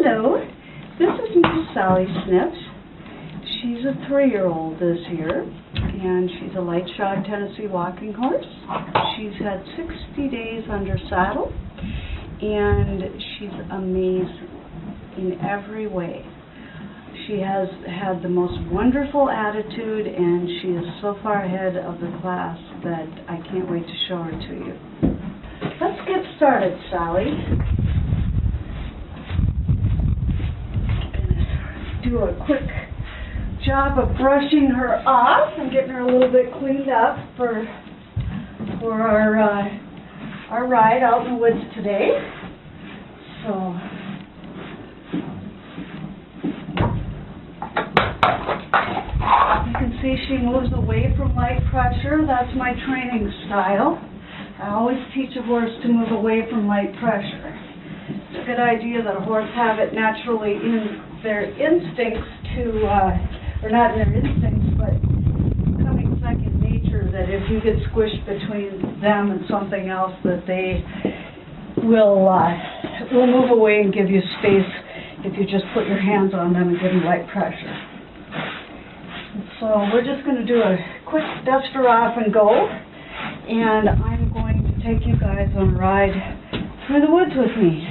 Hello, this is Miss Sally Snips. She's a 3-year-old this year, and she's a light shod Tennessee walking horse. She's had 60 days under saddle, and she's amazing in every way. She has had the most wonderful attitude, and she is so far ahead of the class that I can't wait to show her to you. Let's get started, Sally. Do a quick job of brushing her off and getting her a little bit cleaned up for our ride out in the woods today. So you can see she moves away from light pressure. That's my training style. I always teach a horse to move away from light pressure. It's a good idea that a horse have it naturally in their instincts to, or not in their instincts, but becoming second nature, that if you get squished between them and something else, that they will move away and give you space if you just put your hands on them and give them light pressure. And so we're just going to do a quick dust her off and go, and I'm going to take you guys on a ride through the woods with me.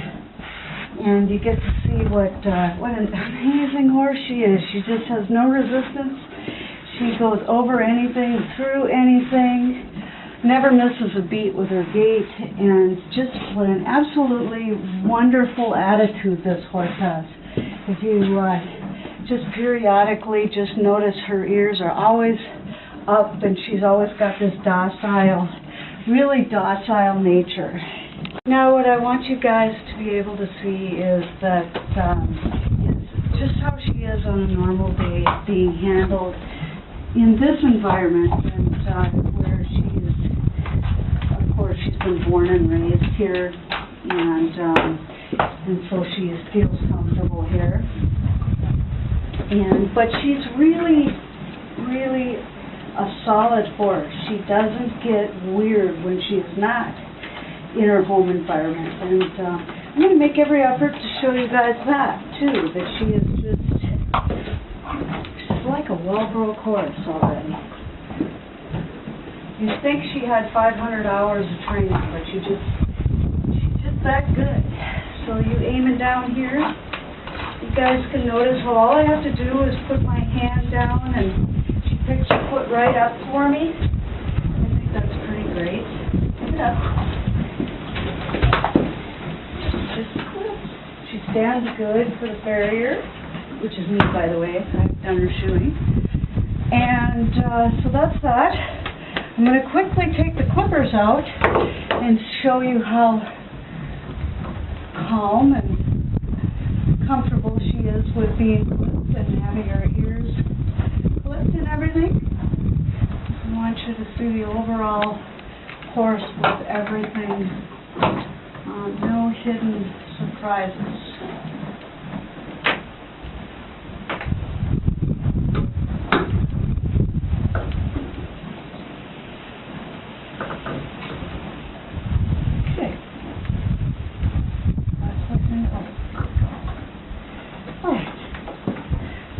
And you get to see what an amazing horse she is. She just has no resistance. She goes over anything, through anything, never misses a beat with her gait, and just what an absolutely wonderful attitude this horse has. If you just periodically just notice her ears are always up, and she's always got this docile, really docile nature. Now what I want you guys to be able to see is that is just how she is on a normal day being handled in this environment, and where she's, of course, she's been born and raised here, and so she feels comfortable here. But she's really a solid horse. She doesn't get weird when she's not in her home environment, and I'm going to make every effort to show you guys that too, that she is she's like a well-broke horse already. You'd think she had 500 hours of training, but she's just that good. So you aiming down here, you guys can notice how all I have to do is put my hand down and she picks her foot right up for me. I think that's pretty great. Pick it up. She stands good for the farrier, which is me, by the way. I've done her shoeing. And so that's that. I'm going to quickly take the clippers out and show you how calm and comfortable she is with being clipped and having her ears clipped and everything. I want you to see the overall horse with everything. No hidden surprises. Okay. That's what's in the all right.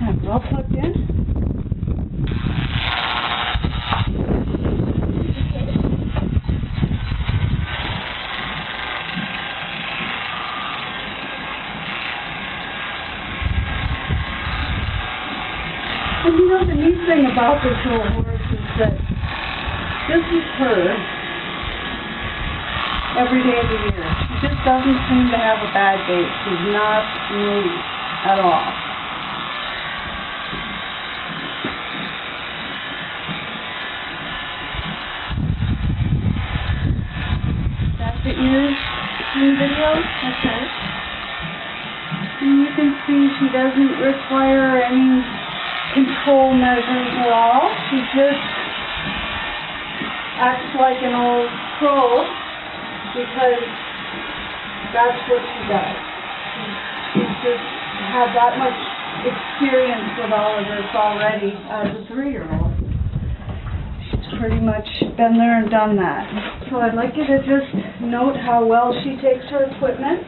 Now we're all plugged in. And you know, the neat thing about this little horse is that this is her every day of the year. She just doesn't seem to have a bad day. She's not moody at all. That's the ears in the video? Okay. And you can see she doesn't require any control measures at all. She just acts like an old pro because that's what she does. She's just had that much experience with all of this already as a 3-year-old. She's pretty much been there and done that. So I'd like you to just note how well she takes her equipment.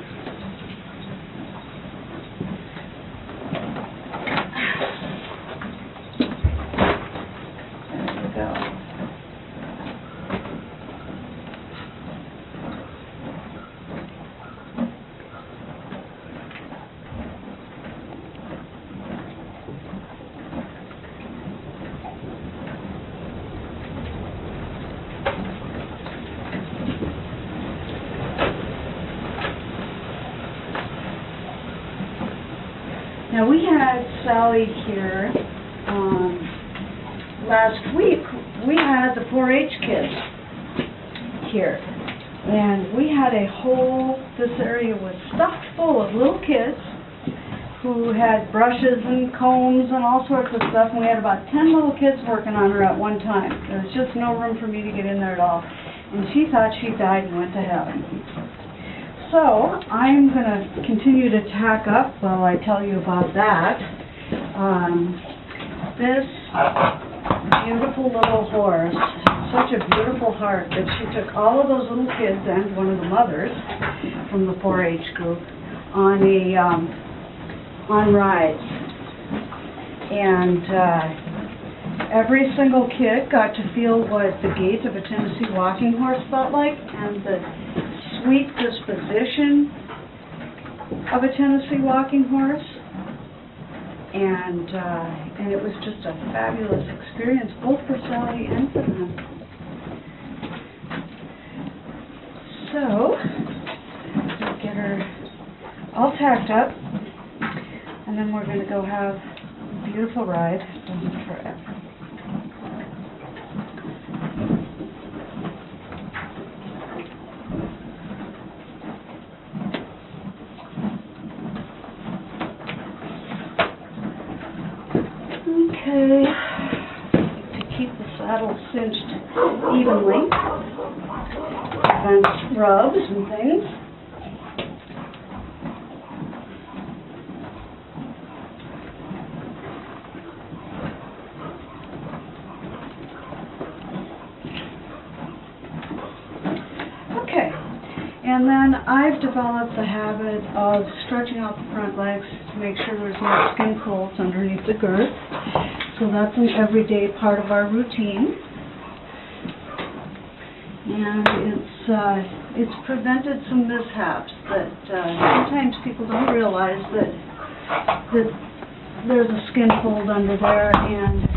Now, we had Sally here last week. We had the 4-H kids here. And we had this area was stuffed full of little kids who had brushes and combs and all sorts of stuff. And we had about 10 little kids working on her at one time. There was just no room for me to get in there at all. And she thought she died and went to heaven. So I'm going to continue to tack up while I tell you about that. This beautiful little horse, such a beautiful heart that she took all of those little kids and one of the mothers from the 4-H group on rides. And every single kid got to feel what the gait of a Tennessee walking horse felt like, and the sweet disposition of a Tennessee walking horse. And it was just a fabulous experience, both for Sally and for them. So, we'll get her all tacked up, and then we're going to go have a beautiful ride. Forever. Okay, to keep the saddle cinched evenly, prevents rubs and things. Okay, and then I've developed the habit of stretching out the front legs to make sure there's no skin folds underneath the girth. So that's an everyday part of our routine. And it's prevented some mishaps that sometimes people don't realize that there's a skin fold under there and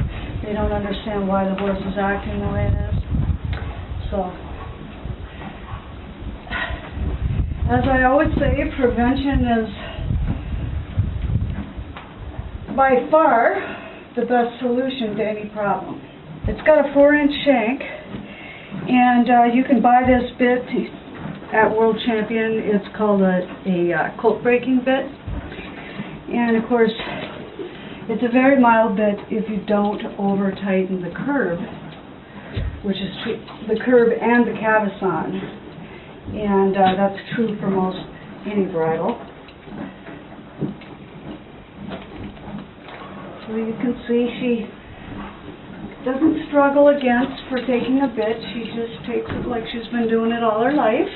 they don't understand why the horse is acting the way it is. So, as I always say, prevention is by far the best solution to any problem. It's got a 4-inch shank, and you can buy this bit at World Champion. It's called a colt breaking bit, and of course it's a very mild bit if you don't over tighten the curb, which is the curb and the cavesson, and that's true for most any bridle. So you can see she doesn't struggle for taking a bit. She just takes it like she's been doing it all her life,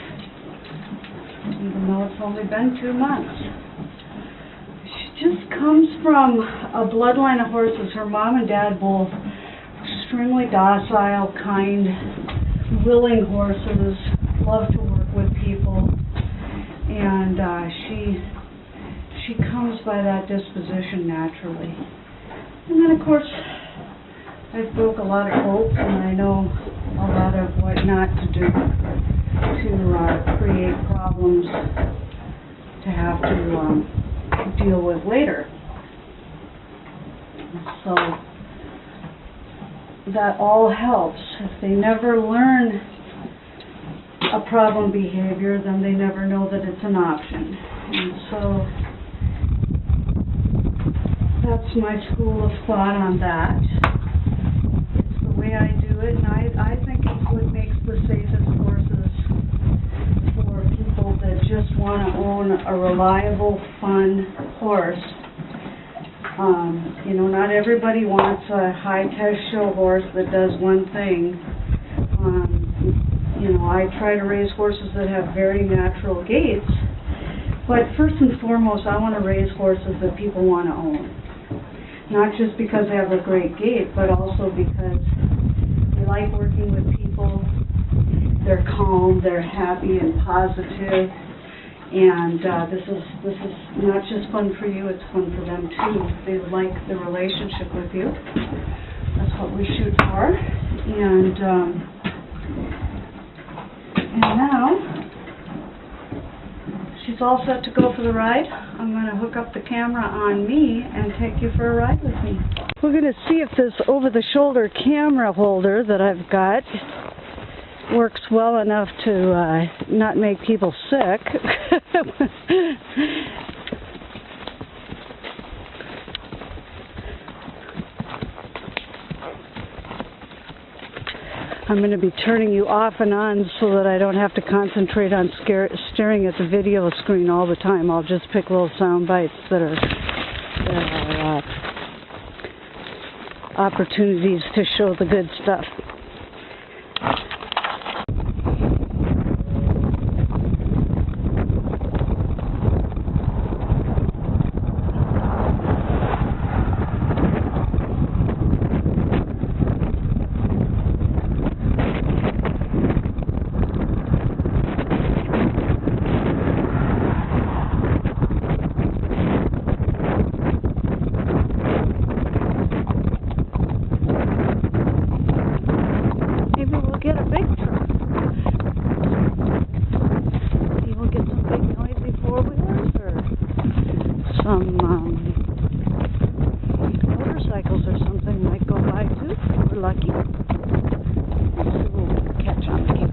even though it's only been 2 months. She just comes from a bloodline of horses. Her mom and dad both extremely docile, kind, willing horses, love to work with people, and she comes by that disposition naturally. And then, of course, I've broke a lot of colts, and I know a lot of what not to do to create problems to have to deal with later. So that all helps. If they never learn a problem behavior, then they never know that it's an option. And so that's my school of thought on that. It's the way I do it, and I think it's what makes the safest horses for people that just want to own a reliable, fun horse. You know, not everybody wants a high-test show horse that does one thing. You know, I try to raise horses that have very natural gaits, but first and foremost, I want to raise horses that people want to own. Not just because they have a great gait, but also because they like working with people, they're calm, they're happy and positive, and this is not just fun for you, it's fun for them too. They like the relationship with you. That's what we shoot for. And now she's all set to go for the ride. I'm going to hook up the camera on me and take you for a ride with me. We're going to see if this over-the-shoulder camera holder that I've got works well enough to not make people sick. I'm going to be turning you off and on so that I don't have to concentrate on staring at the video screen all the time. I'll just pick little sound bites that are opportunities to show the good stuff. Get a big truck. Maybe we'll get some big noisy four-wheelers or some motorcycles or something might go by too if we're lucky. Let's see what we can catch on the camera.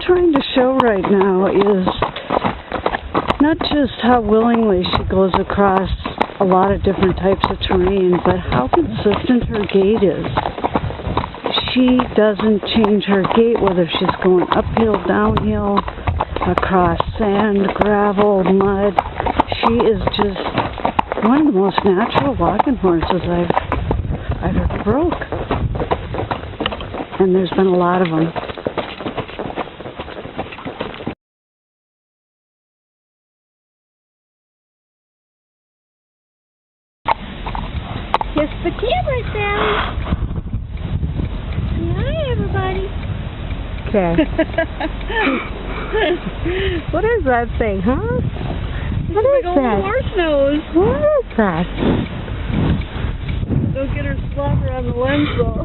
Trying to show right now is not just how willingly she goes across a lot of different types of terrain, but how consistent her gait is. She doesn't change her gait whether she's going uphill, downhill, across sand, gravel, mud. She is just one of the most natural walking horses I've ever broke. And there's been a lot of them. Kiss the camera, Sally. Hi, everybody. Okay. What is that thing, huh? What is that? Horse nose. What is that? Don't get her slobber on the lens, though.